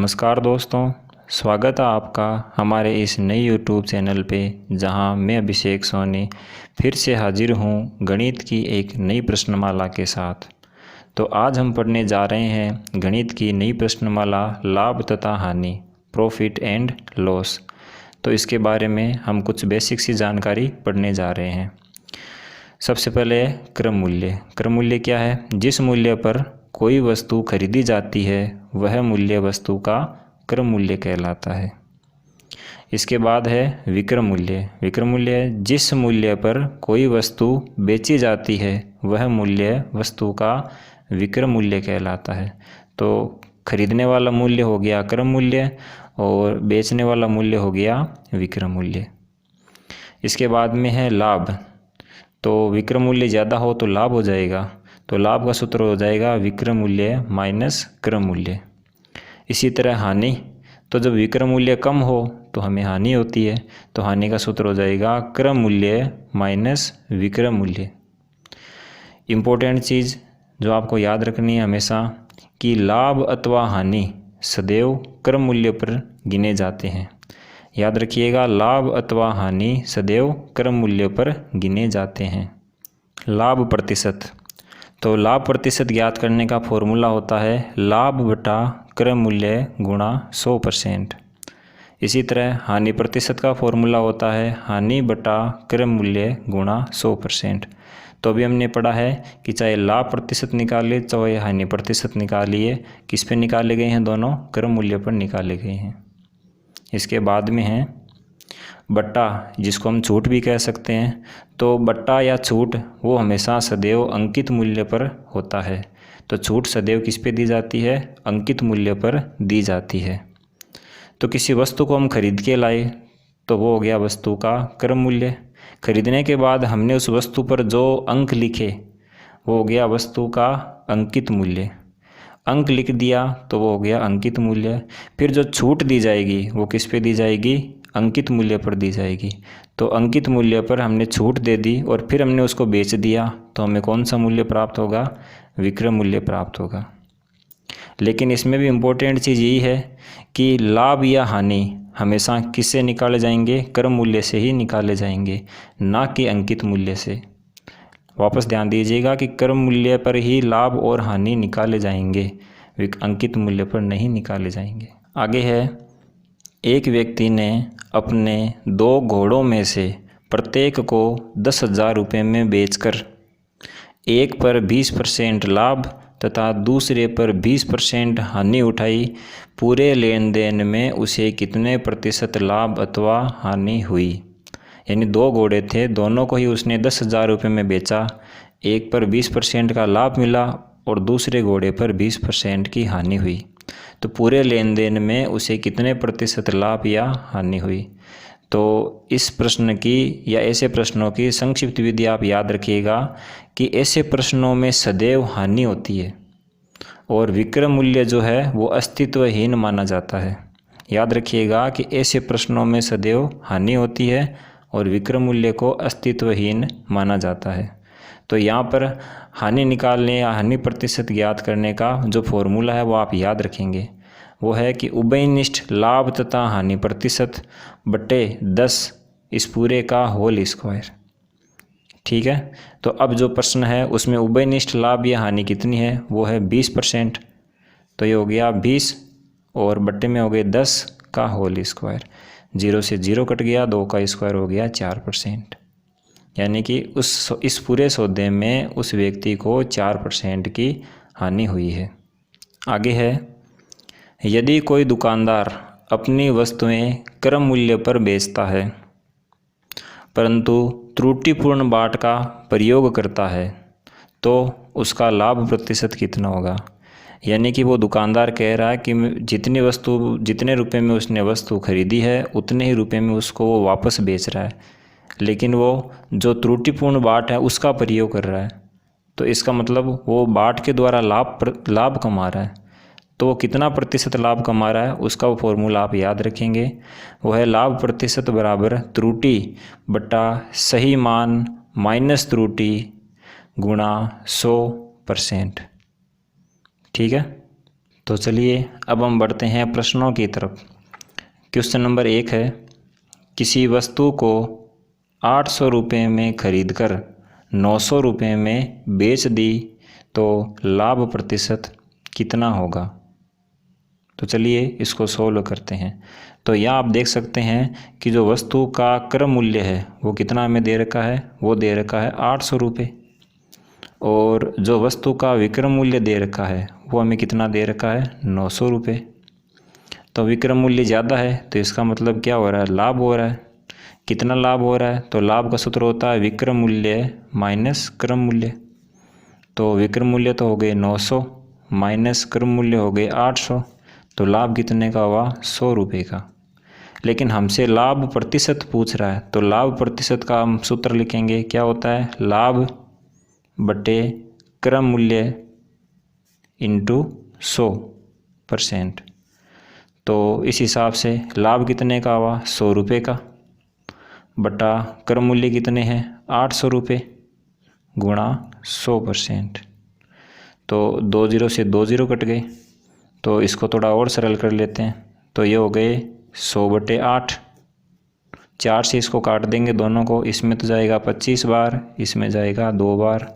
नमस्कार दोस्तों, स्वागत है आपका हमारे इस नए यूट्यूब चैनल पे, जहां मैं अभिषेक सोनी फिर से हाजिर हूं गणित की एक नई प्रश्नमाला के साथ। तो आज हम पढ़ने जा रहे हैं गणित की नई प्रश्नमाला लाभ तथा हानि, प्रॉफिट एंड लॉस। तो इसके बारे में हम कुछ बेसिक सी जानकारी पढ़ने जा रहे हैं। सबसे पहले क्रम मूल्य। क्रम मूल्य क्या है? जिस मूल्य पर कोई वस्तु खरीदी जाती है वह मूल्य वस्तु का क्रम मूल्य कहलाता है। इसके बाद है विक्रम मूल्य। विक्रम मूल्य जिस मूल्य पर कोई वस्तु बेची जाती है वह मूल्य वस्तु का विक्रम मूल्य कहलाता है। तो खरीदने वाला मूल्य हो गया क्रम मूल्य और बेचने वाला मूल्य हो गया विक्रम मूल्य। इसके बाद में है लाभ। तो विक्रम मूल्य ज़्यादा हो तो लाभ हो जाएगा, तो लाभ का सूत्र हो जाएगा विक्रम मूल्य माइनस क्रम मूल्य। इसी तरह हानि, तो जब विक्रम मूल्य कम हो तो हमें हानि होती है, तो हानि का सूत्र हो जाएगा क्रम मूल्य माइनस विक्रम मूल्य। इम्पोर्टेंट चीज़ जो आपको याद रखनी है हमेशा कि लाभ अथवा हानि सदैव क्रम मूल्य पर गिने जाते हैं। याद रखिएगा, लाभ अथवा हानि सदैव क्रम मूल्य पर गिने जाते हैं। लाभ प्रतिशत। तो लाभ प्रतिशत ज्ञात करने का फॉर्मूला होता है लाभ बटा क्रम मूल्य गुणा 100%। इसी तरह हानि प्रतिशत का फॉर्मूला होता है हानि बटा क्रम मूल्य गुणा 100%। तो अभी हमने पढ़ा है कि चाहे लाभ प्रतिशत निकालिए चाहे हानि प्रतिशत निकालिए, किस पे निकाले गए हैं? दोनों क्रम मूल्य पर निकाले गए हैं। इसके बाद में है बट्टा, जिसको हम छूट भी कह सकते हैं। तो बट्टा या छूट वो हमेशा सदैव अंकित मूल्य पर होता है। तो छूट सदैव किस पे दी जाती है? अंकित मूल्य पर दी जाती है। तो किसी वस्तु को हम खरीद के लाए तो वो हो गया वस्तु का क्रम मूल्य। खरीदने के बाद हमने उस वस्तु पर जो अंक लिखे वो हो गया वस्तु का अंकित मूल्य। अंक लिख दिया तो वो हो गया अंकित मूल्य। फिर जो छूट दी जाएगी वो किस पे दी जाएगी? अंकित मूल्य पर दी जाएगी। तो अंकित मूल्य पर हमने छूट दे दी और फिर हमने उसको बेच दिया तो हमें कौन सा मूल्य प्राप्त होगा? विक्रम मूल्य प्राप्त होगा। लेकिन इसमें भी इम्पोर्टेंट चीज़ यही है कि लाभ या हानि हमेशा किससे निकाले जाएंगे? क्रम मूल्य से ही निकाले जाएंगे, ना कि अंकित मूल्य से। वापस ध्यान दीजिएगा कि क्रम मूल्य पर ही लाभ और हानि निकाले जाएंगे, अंकित मूल्य पर नहीं निकाले जाएंगे। आगे है एक व्यक्ति ने अपने 2 घोड़ों में से प्रत्येक को 10,000 रुपये में बेचकर एक पर 20% लाभ तथा दूसरे पर 20% हानि उठाई। पूरे लेन देन में उसे कितने प्रतिशत लाभ अथवा हानि हुई? यानी 2 घोड़े थे, दोनों को ही उसने 10,000 रुपये में बेचा। एक पर 20% का लाभ मिला और दूसरे घोड़े पर 20% की हानि हुई। तो पूरे लेन देन में उसे कितने प्रतिशत लाभ या हानि हुई? तो इस प्रश्न की या ऐसे प्रश्नों की संक्षिप्त विधि आप याद रखिएगा कि ऐसे प्रश्नों में सदैव हानि होती है और विक्रम मूल्य जो है वो अस्तित्वहीन माना जाता है। याद रखिएगा कि ऐसे प्रश्नों में सदैव हानि होती है और विक्रम मूल्य को अस्तित्वहीन माना जाता है। तो यहाँ पर हानि निकालने या हानि प्रतिशत ज्ञात करने का जो फॉर्मूला है वो आप याद रखेंगे। वो है कि उभयनिष्ठ लाभ तथा हानि प्रतिशत बटे 10 इस पूरे का होल स्क्वायर। ठीक है, तो अब जो प्रश्न है उसमें उभयनिष्ठ लाभ या हानि कितनी है? वो है 20%। तो ये हो गया 20 और बट्टे में हो गए 10 का होल स्क्वायर। 0 से 0 कट गया, 2 का स्क्वायर हो गया 4%। यानी कि इस पूरे सौदे में उस व्यक्ति को 4% की हानि हुई है। आगे है यदि कोई दुकानदार अपनी वस्तुएं क्रम मूल्य पर बेचता है परंतु त्रुटिपूर्ण बाट का प्रयोग करता है तो उसका लाभ प्रतिशत कितना होगा? यानी कि वो दुकानदार कह रहा है कि जितने रुपए में उसने वस्तु खरीदी है उतने ही रुपए में उसको वो वापस बेच रहा है, लेकिन वो जो त्रुटिपूर्ण बाट है उसका प्रयोग कर रहा है। तो इसका मतलब वो बाट के द्वारा लाभ कमा रहा है। तो वो कितना प्रतिशत लाभ कमा रहा है उसका वो फॉर्मूला आप याद रखेंगे। वो है लाभ प्रतिशत बराबर त्रुटि बटा सही मान माइनस त्रुटि गुणा 100%। ठीक है, तो चलिए अब हम बढ़ते हैं प्रश्नों की तरफ। क्वेश्चन नंबर 1 है, किसी वस्तु को 800 रुपये में खरीद कर 900 रुपये में बेच दी तो लाभ प्रतिशत कितना होगा। तो चलिए इसको सोल्व करते हैं। तो यहाँ आप देख सकते हैं कि जो वस्तु का क्रय मूल्य है वो कितना हमें दे रखा है, वो दे रखा है 800 रुपये, और जो वस्तु का विक्रय मूल्य दे रखा है वो हमें कितना दे रखा है, 900 रुपये। तो विक्रय मूल्य ज़्यादा है तो इसका मतलब क्या हो रहा है, लाभ हो रहा है। कितना लाभ हो रहा है, तो लाभ का सूत्र होता है विक्रय मूल्य माइनस क्रय मूल्य। तो विक्रय मूल्य तो हो गए 900 माइनस क्रय मूल्य हो गए 800, तो लाभ कितने का हुआ, 100 रुपये का। लेकिन हमसे लाभ प्रतिशत पूछ रहा है, तो लाभ प्रतिशत का हम सूत्र लिखेंगे, क्या होता है, लाभ बटे क्रय मूल्य इंटू 100%। तो इस हिसाब से लाभ कितने का हुआ, 100 रुपये का, बटा क्रय मूल्य कितने हैं, 800 रुपये, गुणा 100%। तो 2 0 से 2 0 कट गए, तो इसको थोड़ा और सरल कर लेते हैं। तो ये हो गए 100/8, 4 से इसको काट देंगे दोनों को, इसमें तो जाएगा 25 बार, इसमें जाएगा 2 बार,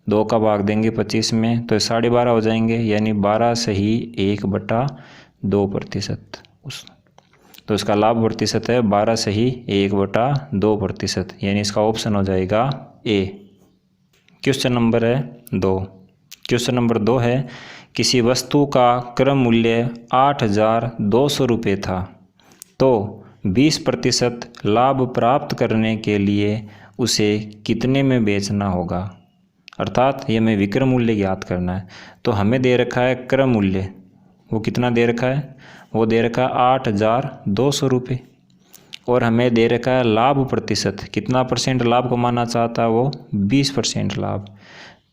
2 का भाग देंगे 25 में तो 12.5 हो जाएंगे, यानी 12 सही 1/2%। तो इसका लाभ प्रतिशत है 12 सही 1/2%, यानी इसका ऑप्शन हो जाएगा ए। क्वेश्चन नंबर है 2। क्वेश्चन नंबर 2 है, किसी वस्तु का क्रय मूल्य 8,200 रुपये था, तो 20% लाभ प्राप्त करने के लिए उसे कितने में बेचना होगा। अर्थात ये हमें विक्रय मूल्य ज्ञात करना है। तो हमें दे रखा है क्रय मूल्य, वो कितना दे रखा है, वो दे रखा है 8,200 रुपये, और हमें दे रखा है लाभ प्रतिशत, कितना परसेंट लाभ कमाना चाहता है वो, 20% लाभ।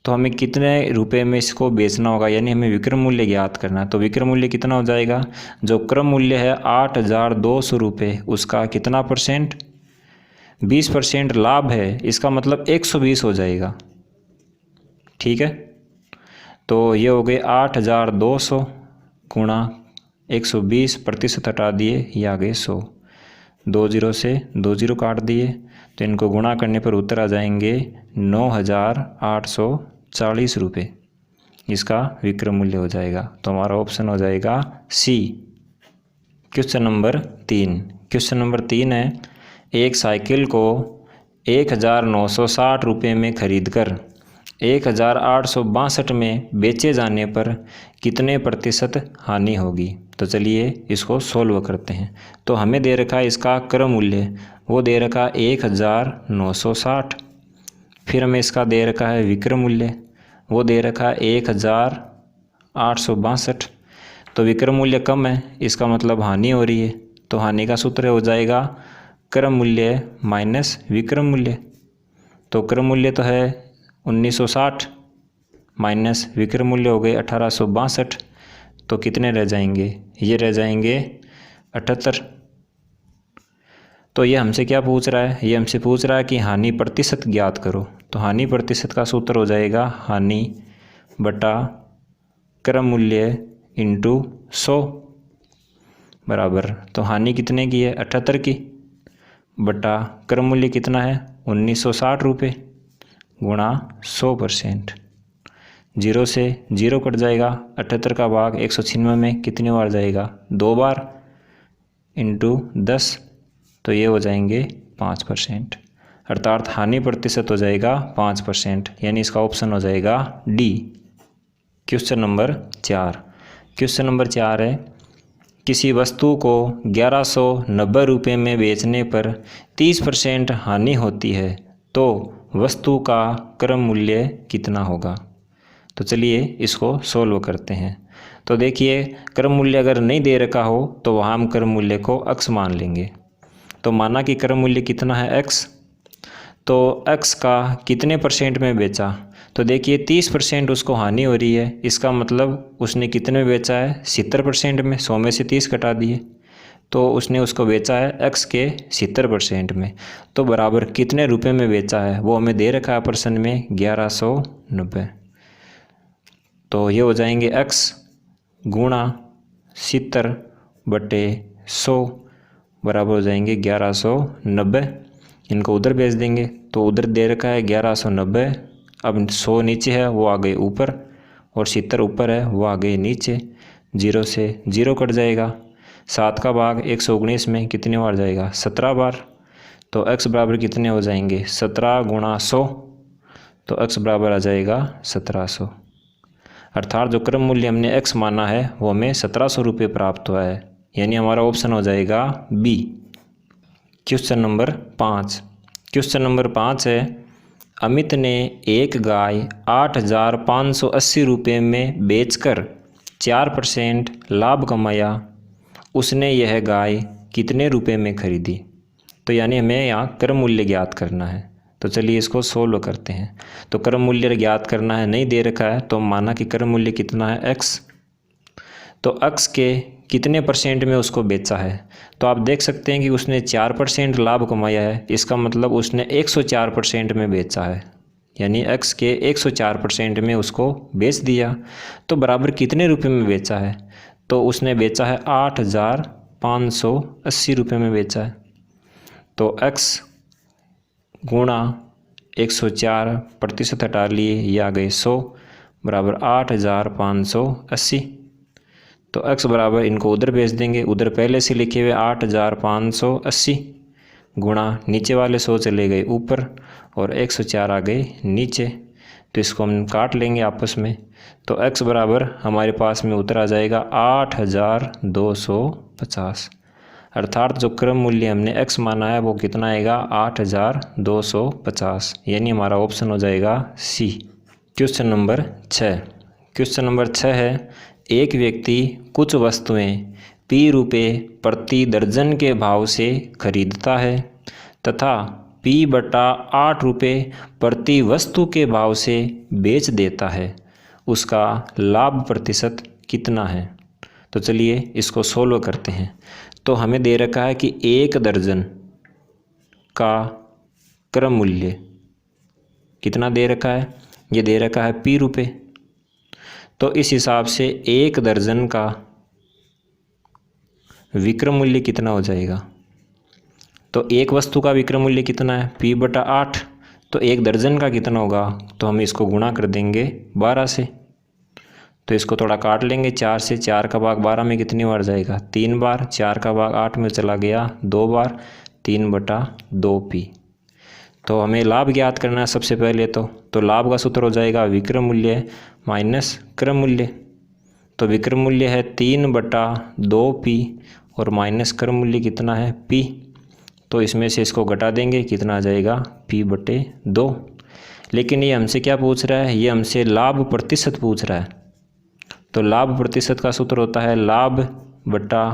तो हमें कितने रुपए में इसको बेचना होगा, यानी हमें विक्रय मूल्य ज्ञात करना है। तो विक्रय मूल्य कितना हो जाएगा, जो क्रय मूल्य है 8,200 रुपये, उसका कितना परसेंट, 20% लाभ है, इसका मतलब 120 हो जाएगा। ठीक है, तो ये हो गए 8,200 गुणा 120%, हटा दिए, ये आ गए 100। 2 0 से 2 0 काट दिए, तो इनको गुणा करने पर उत्तर आ जाएंगे 9,840 रुपये, इसका विक्रय मूल्य हो जाएगा। तो हमारा ऑप्शन हो जाएगा C. Question number 3। Question number 3 है, एक साइकिल को 1,960 रुपये में खरीद कर 1,862 में बेचे जाने पर कितने प्रतिशत हानि होगी। तो चलिए इसको सोल्व करते हैं। तो हमें दे रखा है इसका क्रय मूल्य, वो दे रखा है 1,960, फिर हमें इसका दे रखा है विक्रय मूल्य, वो दे रखा है 1,862। तो विक्रय मूल्य कम है, इसका मतलब हानि हो रही है, तो हानि का सूत्र हो जाएगा क्रय मूल्य माइनस विक्रय मूल्य। तो क्रय मूल्य तो है 1960 माइनस विक्रय मूल्य हो गए 1862, तो कितने रह जाएंगे, ये रह जाएंगे 78। तो ये हमसे क्या पूछ रहा है, ये हमसे पूछ रहा है कि हानि प्रतिशत ज्ञात करो। तो हानि प्रतिशत का सूत्र हो जाएगा हानि बटा क्रय मूल्य इंटू 100 बराबर, तो हानि कितने की है, 78 की, बटा क्रय मूल्य कितना है, 1960 रुपये, गुणा 100%। 0 से 0 कट जाएगा, 78 का भाग 196 में कितनी बार जाएगा, 2 बार, इंटू 10, तो ये हो जाएंगे 5%, अर्थात हानि प्रतिशत हो जाएगा 5%, यानी इसका ऑप्शन हो जाएगा D. Question number 4। Question number 4 है, किसी वस्तु को 1190 रुपये में बेचने पर 30% हानि होती है, तो वस्तु का क्रय मूल्य कितना होगा। तो चलिए इसको सोल्व करते हैं। तो देखिए क्रय मूल्य अगर नहीं दे रखा हो तो वहाँ हम क्रय मूल्य को x मान लेंगे। तो माना कि क्रय मूल्य कितना है x, तो x का कितने परसेंट में बेचा, तो देखिए 30% उसको हानि हो रही है, इसका मतलब उसने कितने में बेचा है, 70% में, 100 में से 30 घटा दिए, तो उसने उसको बेचा है x के 70% में। तो बराबर कितने रुपए में बेचा है वो हमें दे रखा है प्रश्न में 1190। तो ये हो जाएंगे x गुणा 70/100 बराबर हो जाएंगे 1190। इनको उधर भेज देंगे तो उधर दे रखा है 1190। अब 100 नीचे है वो आ गए ऊपर और 70 ऊपर है वो आ गए नीचे। 0 से 0 कट जाएगा। 7 का भाग 119 में कितनी बार जाएगा? 17 बार। तो x बराबर कितने हो जाएंगे? 17 गुणा 100। तो x बराबर आ जाएगा 1700। अर्थात जो क्रम मूल्य हमने x माना है वो हमें 1700 रुपये प्राप्त हुआ है, यानी हमारा ऑप्शन हो जाएगा B. Question number 5। Question number 5 है, अमित ने एक गाय 8580 रुपये में बेचकर 4% लाभ कमाया। उसने यह गाय कितने रुपए में खरीदी? तो यानी हमें यहाँ क्रम मूल्य ज्ञात करना है। तो चलिए इसको सोल्व करते हैं। तो क्रम मूल्य ज्ञात करना है, नहीं दे रखा है तो माना कि क्रम मूल्य कितना है? x। तो x के कितने परसेंट में उसको बेचा है? तो आप देख सकते हैं कि उसने 4% लाभ कमाया है, इसका मतलब उसने 104% में बेचा है, यानी x के 104% में उसको बेच दिया। तो बराबर कितने रुपए में बेचा है? तो उसने बेचा है 8580 रुपये में बेचा है। तो x गुणा 104% हटा लिए, ये आ गए 100 बराबर 8580। तो x बराबर इनको उधर भेज देंगे, उधर पहले से लिखे हुए 8580 गुणा नीचे वाले 100 चले गए ऊपर और 104 आ गए नीचे। तो इसको हम काट लेंगे आपस में। तो x बराबर हमारे पास में उतर आ जाएगा 8250। अर्थात जो क्रम मूल्य हमने x माना है वो कितना आएगा? 8250, यानी हमारा ऑप्शन हो जाएगा C. Question number 6। Question number 6 है, एक व्यक्ति कुछ वस्तुएं p रुपये प्रति दर्जन के भाव से खरीदता है तथा p/8 रुपये प्रति वस्तु के भाव से बेच देता है। उसका लाभ प्रतिशत कितना है? तो चलिए इसको सोल्व करते हैं। तो हमें दे रखा है कि एक दर्जन का क्रम मूल्य कितना दे रखा है? ये दे रखा है p रुपये। तो इस हिसाब से एक दर्जन का विक्रम मूल्य कितना हो जाएगा? तो एक वस्तु का विक्रम मूल्य कितना है? p/8। तो एक दर्जन का कितना होगा? तो हम इसको गुणा कर देंगे 12 से। तो इसको थोड़ा काट लेंगे 4 से। 4 का भाग 12 में कितनी बार जाएगा? 3 बार। 4 का भाग 8 में चला गया 2 बार। 3/2p। तो हमें लाभ ज्ञात करना है सबसे पहले। तो लाभ का सूत्र हो जाएगा विक्रम मूल्य माइनस क्रम मूल्य। तो विक्रम मूल्य है 3/2p और माइनस क्रम मूल्य कितना है? p। तो इसमें से इसको घटा देंगे, कितना आ जाएगा? p/2। लेकिन ये हमसे क्या पूछ रहा है? ये हमसे लाभ प्रतिशत पूछ रहा है। तो लाभ प्रतिशत का सूत्र होता है लाभ बटा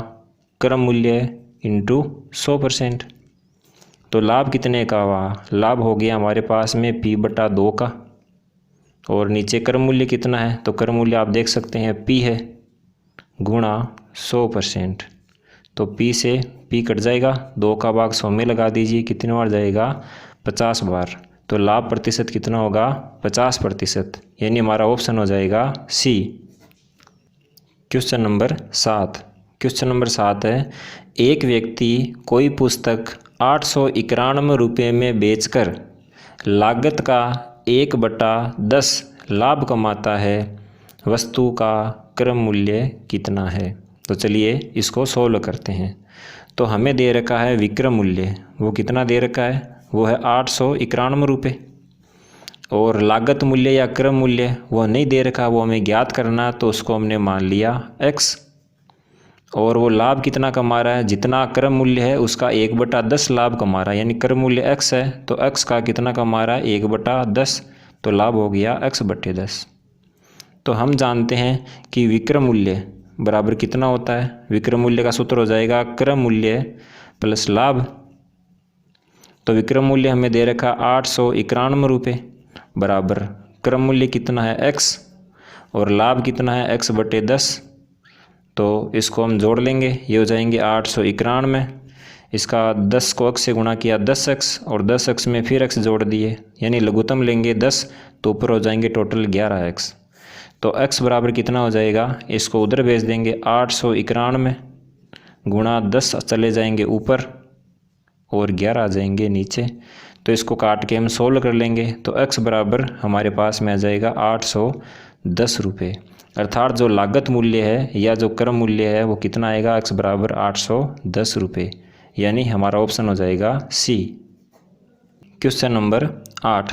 क्रम मूल्य इंटू 100%। तो लाभ कितने का हुआ? लाभ हो गया हमारे पास में p/2 का। और नीचे क्रम मूल्य कितना है? तो क्रम मूल्य आप देख सकते हैं p है गुणा 100%। तो p से p कट जाएगा, 2 का भाग 100 में लगा दीजिए, कितने बार जाएगा? 50 बार। तो लाभ प्रतिशत कितना होगा? 50%, यानी हमारा ऑप्शन हो जाएगा C. Question number 7। Question number 7 है, एक व्यक्ति कोई पुस्तक 891 रुपये में बेचकर लागत का 1/10 लाभ कमाता है। वस्तु का क्रम मूल्य कितना है? तो चलिए इसको सोल्व करते हैं। तो हमें दे रखा है विक्रम मूल्य, वो कितना दे रखा है? वो है 891 रुपये। और लागत मूल्य या क्रम मूल्य वो नहीं दे रखा, वो हमें ज्ञात करना, तो उसको हमने मान लिया x। और वो लाभ कितना कमा रहा है? जितना क्रम मूल्य है उसका 1/10 लाभ कमा रहा है, यानी क्रम मूल्य x है तो x का कितना कमा रहा है? 1/10। तो लाभ हो गया x/10। तो हम जानते हैं कि विक्रम मूल्य बराबर कितना होता है? विक्रम मूल्य का सूत्र हो जाएगा क्रम मूल्य प्लस लाभ। तो विक्रम मूल्य हमें दे रखा 891 रुपये बराबर क्रम मूल्य कितना है? x और लाभ कितना है? x/10। तो इसको हम जोड़ लेंगे, ये हो जाएंगे 891। इसका 10 को x से गुणा किया 10x और 10x में फिर x जोड़ दिए, यानी लघुत्तम लेंगे 10 तो ऊपर हो जाएंगे टोटल 11x। तो x बराबर कितना हो जाएगा, इसको उधर भेज देंगे 891 गुणा 10 चले जाएंगे ऊपर और 11 आ जाएंगे नीचे। तो इसको काट के हम सोल्व कर लेंगे तो x बराबर हमारे पास में आ जाएगा 810 रुपये। अर्थात जो लागत मूल्य है या जो क्रम मूल्य है वो कितना आएगा, x बराबर 810 रुपये, यानी हमारा ऑप्शन हो जाएगा C. Question number 8।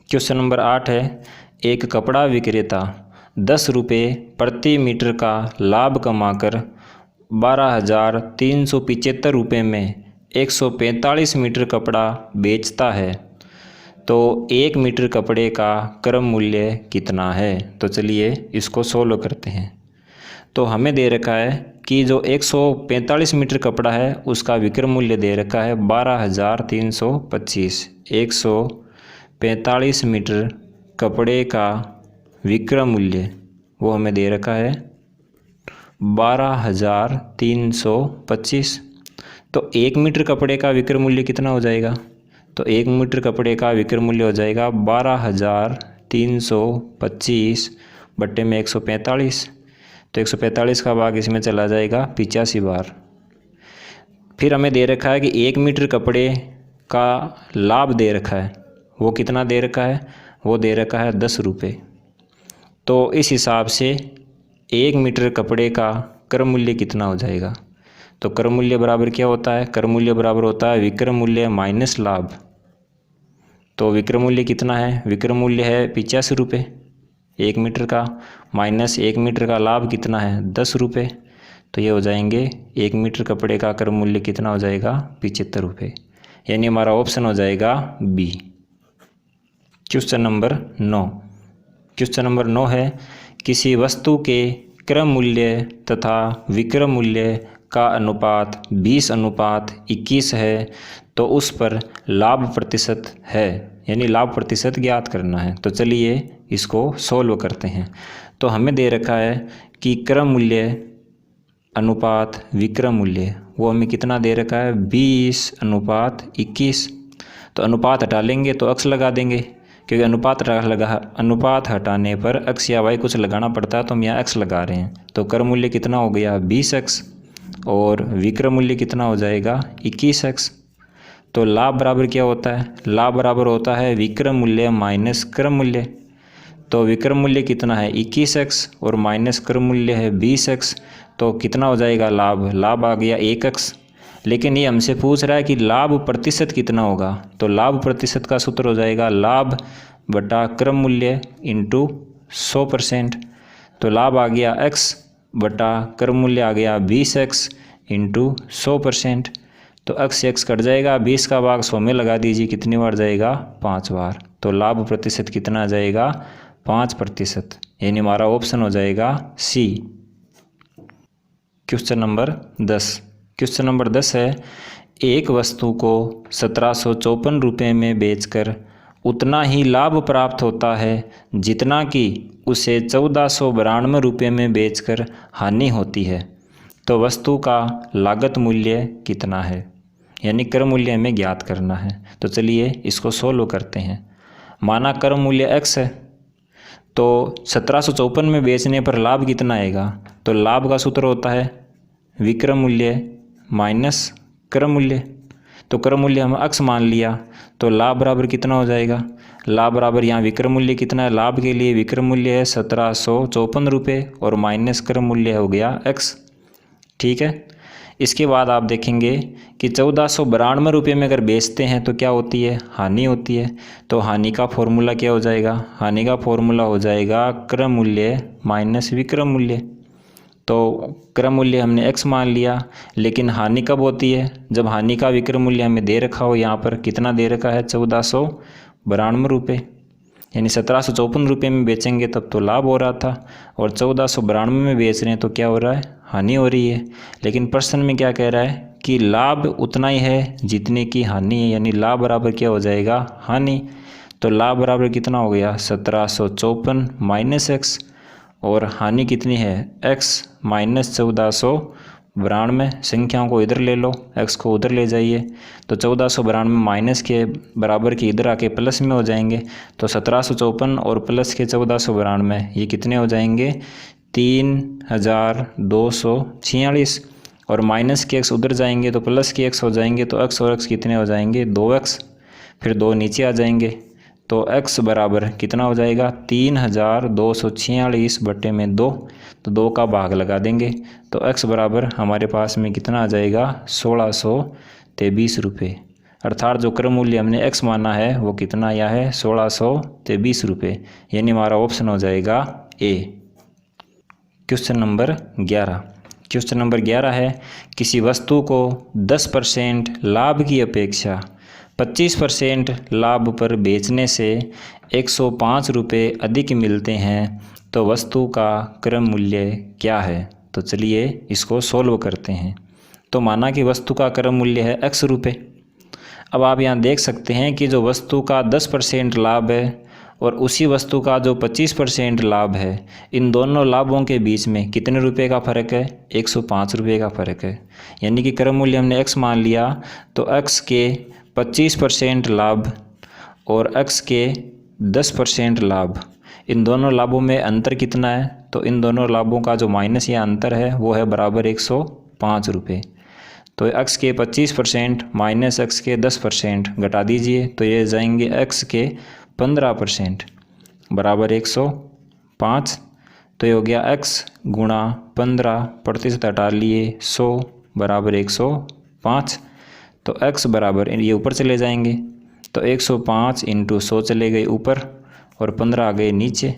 Question number 8 है, एक कपड़ा विक्रेता 10 रुपये प्रति मीटर का लाभ कमाकर 12,375 रुपये में 145 मीटर कपड़ा बेचता है, तो 1 मीटर कपड़े का क्रम मूल्य कितना है। तो चलिए इसको सोल्व करते हैं। तो हमें दे रखा है कि जो 145 मीटर कपड़ा है उसका विक्रम मूल्य दे रखा है 12,325। 145 मीटर कपड़े का विक्रम मूल्य वो हमें दे रखा है 12,325। तो 1 मीटर कपड़े का विक्रम मूल्य कितना हो जाएगा, तो 1 मीटर कपड़े का विक्रम मूल्य हो जाएगा 12,325 बट्टे में 145। तो 145 का भाग इसमें चला जाएगा 85 बार। फिर हमें दे रखा है कि 1 मीटर कपड़े का लाभ दे रखा है, वो कितना दे रखा है, वो दे रखा है 10 रुपये। तो इस हिसाब से 1 मीटर कपड़े का क्रम मूल्य कितना हो जाएगा, तो क्रम मूल्य बराबर क्या होता है, क्रम मूल्य बराबर होता है विक्रम मूल्य माइनस लाभ। तो विक्रम मूल्य कितना है, विक्रम मूल्य है 85 रुपये 1 मीटर का, माइनस 1 मीटर का लाभ कितना है 10 रुपये। तो ये हो जाएंगे 1 मीटर कपड़े का क्रम मूल्य कितना हो जाएगा 75 रुपये, यानी हमारा ऑप्शन हो जाएगा B. Question number 9। Question number 9 है, किसी वस्तु के क्रम मूल्य तथा विक्रम मूल्य का अनुपात 20:21 है, तो उस पर लाभ प्रतिशत है, यानी लाभ प्रतिशत ज्ञात करना है। तो चलिए इसको सोल्व करते हैं। तो हमें दे रखा है कि क्रम मूल्य अनुपात विक्रम मूल्य वो हमें कितना दे रखा है 20:21। तो अनुपात हटा लेंगे तो अक्स लगा देंगे, क्योंकि अनुपात हटाने पर अक्स या वाई कुछ लगाना पड़ता है, तो हम यहाँ एक्स लगा रहे हैं। तो क्रम मूल्य कितना हो गया 20x और विक्रम मूल्य कितना हो जाएगा 21x। तो लाभ बराबर क्या होता है, लाभ बराबर होता है विक्रम मूल्य माइनस क्रम मूल्य। तो विक्रम मूल्य कितना है 21x और माइनस क्रम मूल्य है 20x, तो कितना हो जाएगा लाभ, लाभ आ गया 1x। लेकिन ये हमसे पूछ रहा है कि लाभ प्रतिशत कितना होगा, तो लाभ प्रतिशत का सूत्र हो जाएगा लाभ बटा क्रम मूल्य इंटू 100%। तो लाभ आ गया x बटा क्रम मूल्य आ गया 20x इंटू 100%। तो x से x कट जाएगा, 20 का भाग 100 में लगा दीजिए, कितनी बार जाएगा 5 बार। तो लाभ प्रतिशत कितना आ जाएगा 5%, यानी हमारा ऑप्शन हो जाएगा C. Question number 10। Question number 10 है, एक वस्तु को 1754 रुपये में बेचकर उतना ही लाभ प्राप्त होता है जितना कि उसे 1492 रुपये में बेचकर हानि होती है, तो वस्तु का लागत मूल्य कितना है, यानी क्रम मूल्य हमें ज्ञात करना है। तो चलिए इसको सोल्व करते हैं। माना क्रम मूल्य x है, तो 1754 में बेचने पर लाभ कितना आएगा, तो लाभ का सूत्र होता है विक्रम मूल्य माइनस क्रम मूल्य। तो क्रम मूल्य हम x मान लिया, तो लाभ बराबर कितना हो जाएगा, लाभ बराबर यहाँ विक्रम मूल्य कितना है, लाभ के लिए विक्रम मूल्य है 1754 रुपये और माइनस क्रम मूल्य हो गया x। ठीक है। इसके बाद आप देखेंगे कि 1492 रुपये में अगर बेचते हैं तो क्या होती है, हानि होती है। तो हानि का फॉर्मूला क्या हो जाएगा, हानि का फॉर्मूला हो जाएगा क्रम मूल्य माइनस विक्रम मूल्य। तो क्रम मूल्य हमने x मान लिया, लेकिन हानि कब होती है, जब हानि का विक्रम मूल्य हमें दे रखा हो, यहाँ पर कितना दे रखा है 1492 रुपये, यानी 1754 रुपये में बेचेंगे तब तो लाभ हो रहा था, और 1492 में बेच रहे हैं तो क्या हो रहा है, हानि हो रही है। लेकिन प्रश्न में क्या कह रहा है कि लाभ उतना ही है जितने की हानि है, यानी लाभ बराबर क्या हो जाएगा हानि। तो लाभ बराबर कितना हो गया 1754 माइनस x, और हानि कितनी है x माइनस 1492। 1492 संख्याओं को इधर ले लो, x को उधर ले जाइए, तो 1492 माइनस के बराबर के इधर आके प्लस में हो जाएंगे, तो 1754 और प्लस के 1492 ये कितने हो जाएंगे 3246, और माइनस के x उधर जाएंगे तो प्लस के x हो जाएंगे, तो x और x कितने हो जाएंगे 2x, फिर 2 नीचे आ जाएंगे, तो x बराबर कितना हो जाएगा 3246 बटे में 2, तो 2 का भाग लगा देंगे, तो x बराबर हमारे पास में कितना आ जाएगा 1623 रुपये। अर्थात जो क्रम मूल्य हमने x माना है वो कितना आया है 1623 रुपये, यानी हमारा ऑप्शन हो जाएगा A. Question number 11। Question number 11 है, किसी वस्तु को 10% लाभ की अपेक्षा 25% लाभ पर बेचने से 105 रुपये अधिक मिलते हैं, तो वस्तु का क्रम मूल्य क्या है। तो चलिए इसको सोल्व करते हैं। तो माना कि वस्तु का क्रम मूल्य है x रुपये। अब आप यहाँ देख सकते हैं कि जो वस्तु का 10% लाभ है और उसी वस्तु का जो 25% लाभ है, इन दोनों लाभों के बीच में कितने रुपए का फ़र्क है 105 रुपये का फ़र्क है। यानी कि क्रम मूल्य हमने x मान लिया, तो x के 25% लाभ और x के 10% लाभ, इन दोनों लाभों में अंतर कितना है, तो इन दोनों लाभों का जो माइनस या अंतर है वो है बराबर 105 रुपये। तो x के 25% माइनस x के 10% घटा दीजिए, तो ये जाएंगे x के 15% बराबर 105। तो ये हो गया x गुणा 15% हटा लिए 100 बराबर 105। तो x बराबर ये ऊपर चले जाएंगे, तो 105 इंटू 100 चले गए ऊपर और 15 आ गए नीचे।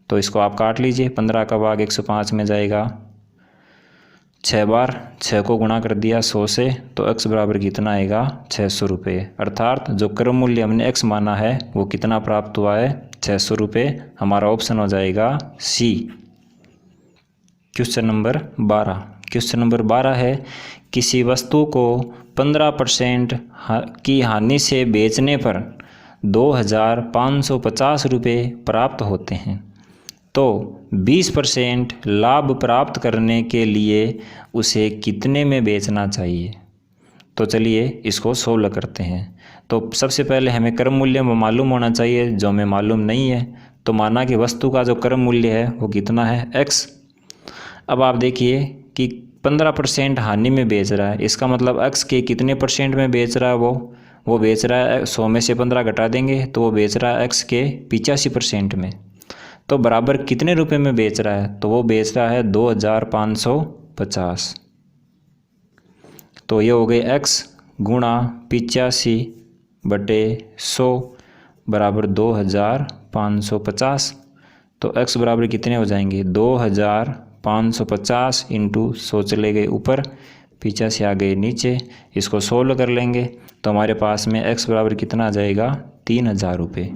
तो इसको आप काट लीजिए, 15 का भाग 105 में जाएगा 6 बार, 6 को गुणा कर दिया 100 से, तो x बराबर कितना आएगा 600 रुपये। अर्थात जो क्रम मूल्य हमने x माना है वो कितना प्राप्त हुआ है 600 रुपये। हमारा ऑप्शन हो जाएगा C. Question number 12। Question number 12 है, किसी वस्तु को 15% की हानि से बेचने पर 2550 रुपये प्राप्त होते हैं, तो 20% लाभ प्राप्त करने के लिए उसे कितने में बेचना चाहिए। तो चलिए इसको सोल्व करते हैं। तो सबसे पहले हमें क्रम मूल्य मालूम होना चाहिए, जो हमें मालूम नहीं है। तो माना कि वस्तु का जो क्रम मूल्य है वो कितना है x। अब आप देखिए कि 15% हानि में बेच रहा है, इसका मतलब x के कितने परसेंट में बेच रहा है, वो बेच रहा है 100 में से 15 घटा देंगे तो वो बेच रहा है x के 85% में। तो बराबर कितने रुपए में बेच रहा है, तो वो बेच रहा है 2550। तो ये हो गए x गुणा 85 बटे 100 बराबर 2550। तो x बराबर कितने हो जाएंगे 2550 इंटू 100 चले गए ऊपर, 85 आ गए नीचे। इसको सोल्व कर लेंगे तो हमारे पास में x बराबर कितना आ जाएगा 3000 रुपये।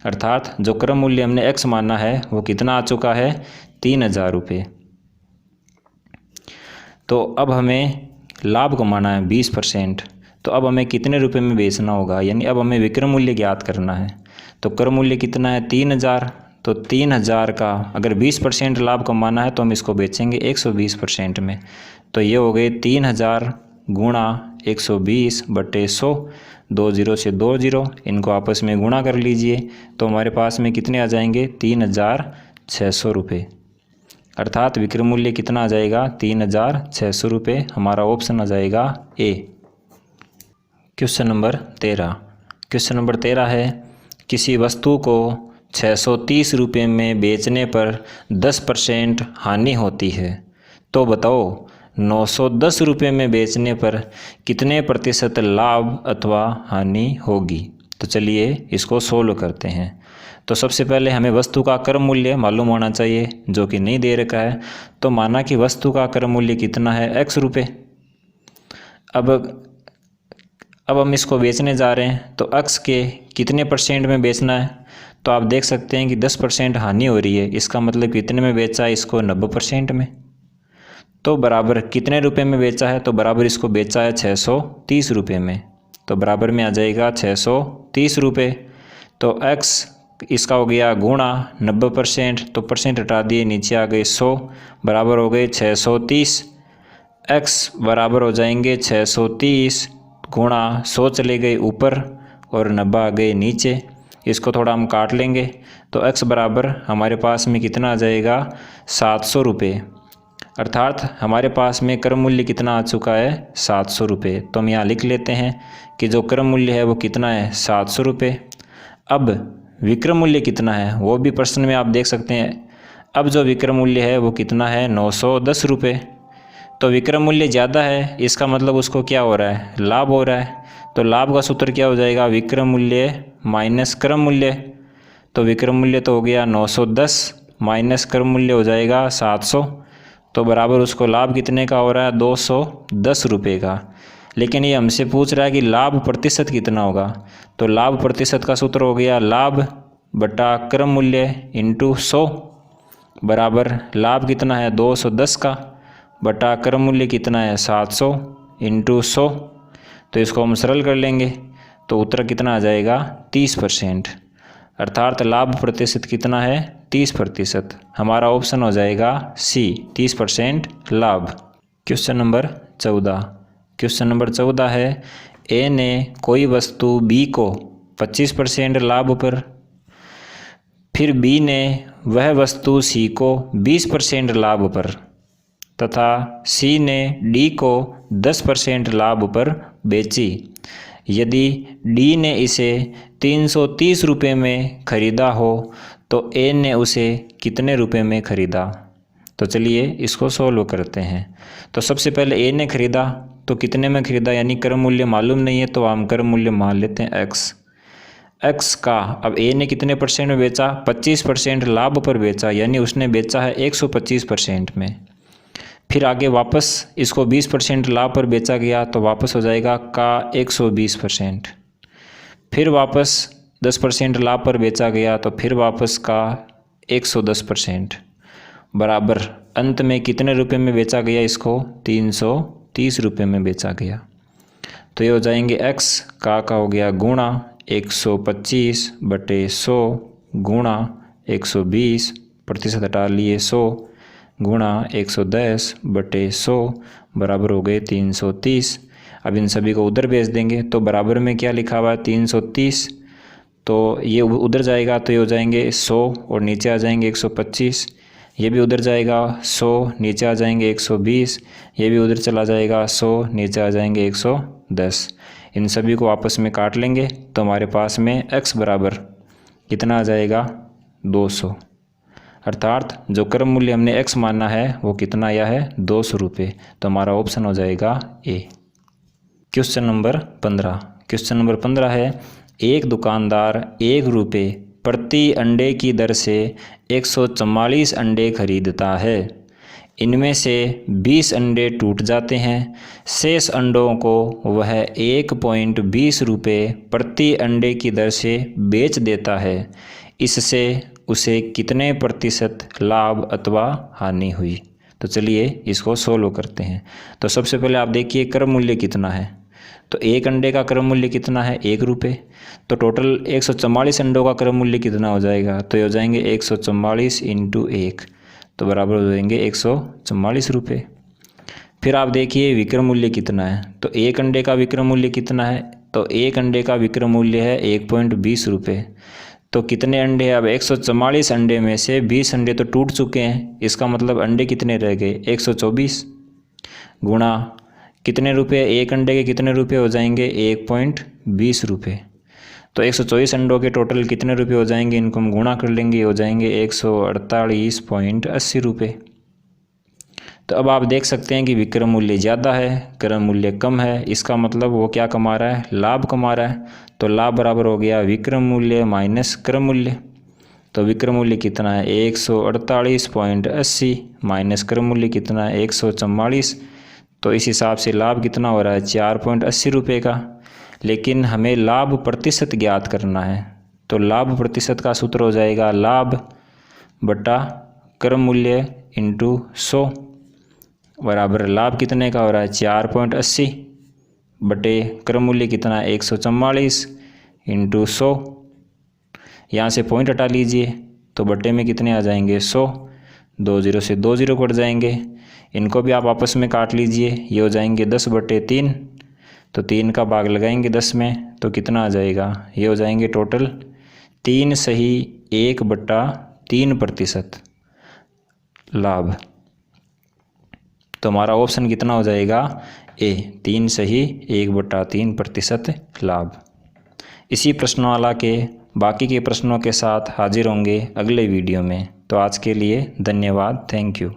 अर्थात जो क्रम मूल्य हमने x माना है वो कितना आ चुका है 3000 रुपये। तो अब हमें लाभ कमाना है 20%। तो अब हमें कितने रुपए में बेचना होगा, यानी अब हमें विक्रम मूल्य ज्ञात करना है। तो क्रम मूल्य कितना है 3000। तो 3000 का अगर 20% लाभ कमाना है तो हम इसको बेचेंगे 120% में। तो ये हो गए 3000 गुणा 120 बटे 100, 2 0 से 2 0, इनको आपस में गुणा कर लीजिए तो हमारे पास में कितने आ जाएंगे 3600 रुपये। अर्थात विक्रम मूल्य कितना आ जाएगा 3600 रुपये। हमारा ऑप्शन आ जाएगा A. Question number 13। Question number 13 है, किसी वस्तु को 630 रुपये में बेचने पर 10% हानि होती है, तो बताओ 910 रुपये में बेचने पर कितने प्रतिशत लाभ अथवा हानि होगी। तो चलिए इसको सोल्व करते हैं। तो सबसे पहले हमें वस्तु का क्रम मूल्य मालूम होना चाहिए, जो कि नहीं दे रखा है। तो माना कि वस्तु का क्रम मूल्य कितना है x रुपये। अब हम इसको बेचने जा रहे हैं, तो x के कितने परसेंट में बेचना है। तो आप देख सकते हैं कि 10% हानि हो रही है, इसका मतलब कितने में बेचा है इसको 90% में। तो बराबर कितने रुपए में बेचा है, तो बराबर इसको बेचा है 630 रुपये में। तो बराबर में आ जाएगा 630 रुपये। तो x इसका हो गया गुणा 90%, तो परसेंट हटा दिए नीचे आ गए 100 बराबर हो गए 630 x बराबर हो जाएंगे 630 गुणा 100 चले गए ऊपर और 90 आ गए नीचे। इसको थोड़ा हम काट लेंगे तो x बराबर हमारे पास में कितना आ जाएगा 700 रुपये। अर्थात हमारे पास में क्रम मूल्य कितना आ चुका है 700 रुपये। तो हम यहाँ लिख लेते हैं कि जो क्रम मूल्य है वो कितना है 700 रुपये। अब विक्रम मूल्य कितना है वो भी प्रश्न में आप देख सकते हैं। अब जो विक्रम मूल्य है वो कितना है 910 रुपये। तो विक्रम मूल्य ज़्यादा है, इसका मतलब उसको क्या हो रहा है, लाभ हो रहा है। तो लाभ का सूत्र क्या हो जाएगा, विक्रम मूल्य माइनस क्रम मूल्य। तो विक्रम मूल्य तो हो गया 910 माइनस क्रम मूल्य हो जाएगा 700। तो बराबर उसको लाभ कितने का हो रहा है 210 रुपये का। लेकिन ये हमसे पूछ रहा है कि लाभ प्रतिशत कितना होगा। तो लाभ प्रतिशत का सूत्र हो गया लाभ बटा क्रम मूल्य इंटू 100 बराबर लाभ कितना है 210 का बटा क्रम मूल्य कितना है 700 इंटू 100। तो इसको हम सरल कर लेंगे तो उत्तर कितना आ जाएगा 30%। अर्थात लाभ प्रतिशत कितना है 30%। हमारा ऑप्शन हो जाएगा सी 30% लाभ। Question number 14। क्वेश्चन नंबर 14 है ए ने कोई वस्तु बी को 25% लाभ पर, फिर बी ने वह वस्तु सी को 20% लाभ पर तथा सी ने डी को 10% लाभ पर बेची। यदि डी ने इसे 330 रुपये में खरीदा हो तो ए ने उसे कितने रुपए में खरीदा। तो चलिए इसको सोल्व करते हैं। तो सबसे पहले ए ने खरीदा तो कितने में खरीदा, यानी क्रम मूल्य मालूम नहीं है तो हम क्रम मूल्य मान लेते हैं एक्स का। अब ए ने कितने परसेंट में बेचा, 25% लाभ पर बेचा, यानी उसने बेचा है 125% में। फिर आगे वापस इसको 20% लाभ पर बेचा गया तो वापस हो जाएगा का 120%। फिर वापस 10% लाभ पर बेचा गया तो फिर वापस का 110% बराबर अंत में कितने रुपए में बेचा गया, इसको 330 रुपये में बेचा गया। तो ये हो जाएंगे x का हो गया गुणा 125 बटे 100 गुणा 120 प्रतिशत हटा लिए 100 गुणा 110 बटे 100 बराबर हो गए 330। अब इन सभी को उधर भेज देंगे तो बराबर में क्या लिखा हुआ है 330, तो ये उधर जाएगा तो ये हो जाएंगे 100 और नीचे आ जाएंगे 125। ये भी उधर जाएगा 100 नीचे आ जाएंगे 120। ये भी उधर चला जाएगा 100 नीचे आ जाएंगे 110। इन सभी को आपस में काट लेंगे तो हमारे पास में x बराबर कितना आ जाएगा 200। अर्थात जो क्रम मूल्य हमने x माना है वो कितना आया है 200 रुपये। तो हमारा ऑप्शन हो जाएगा A. Question number 15। Question number 15 है एक दुकानदार 1 रुपये प्रति अंडे की दर से 144 अंडे खरीदता है। इनमें से 20 अंडे टूट जाते हैं। शेष अंडों को वह 1.20 रुपये प्रति अंडे की दर से बेच देता है। इससे उसे कितने प्रतिशत लाभ अथवा हानि हुई। तो चलिए इसको सोल्व करते हैं। तो सबसे पहले आप देखिए क्रम मूल्य कितना है। तो एक अंडे का क्रम मूल्य कितना है 1 रुपये। तो टोटल 144 अंडों का क्रम मूल्य कितना हो जाएगा, तो ये हो जाएंगे 144 इंटू 1 तो बराबर हो जाएंगे 144 रुपये। फिर आप देखिए विक्रम मूल्य कितना है। तो एक अंडे का विक्रम मूल्य कितना है, तो एक अंडे का विक्रम मूल्य है 1.20 रुपये। तो कितने अंडे हैं, अब 144 अंडे में से 20 अंडे तो टूट चुके हैं, इसका मतलब अंडे कितने रह गए 124 गुणा कितने रुपए, एक अंडे के कितने रुपए हो जाएंगे 1.20 रुपये। तो 124 अंडों के टोटल कितने रुपए हो जाएंगे, इनको हम गुणा कर लेंगे, हो जाएंगे 148.80 रुपये। तो अब आप देख सकते हैं कि विक्रम मूल्य ज़्यादा है, क्रम मूल्य कम है, इसका मतलब वो क्या कमा रहा है, लाभ कमा रहा है। तो लाभ बराबर हो गया विक्रम मूल्य माइनस क्रम मूल्य। तो विक्रम मूल्य कितना है 148.80 माइनस क्रम मूल्य कितना है 144। तो इस हिसाब से लाभ कितना हो रहा है 4.80 रुपये का। लेकिन हमें लाभ प्रतिशत ज्ञात करना है। तो लाभ प्रतिशत का सूत्र हो जाएगा लाभ बटा क्रम मूल्य इंटू 100 बराबर लाभ कितने का हो रहा है 4.80 बटे क्रम मूल्य कितना है 144 इंटू 100। यहाँ से पॉइंट हटा लीजिए तो बटे में कितने आ जाएंगे 100। 2 जीरो से 2 जीरो कट जाएंगे। इनको भी आप आपस में काट लीजिए, ये हो जाएंगे 10/3। तो 3 का भाग लगाएंगे 10 में तो कितना आ जाएगा, ये हो जाएंगे टोटल 3 सही 1/3% लाभ। तो हमारा ऑप्शन कितना हो जाएगा, ए 3 सही 1/3% लाभ। इसी प्रश्नमाला के बाकी के प्रश्नों के साथ हाजिर होंगे अगले वीडियो में। तो आज के लिए धन्यवाद, थैंक यू।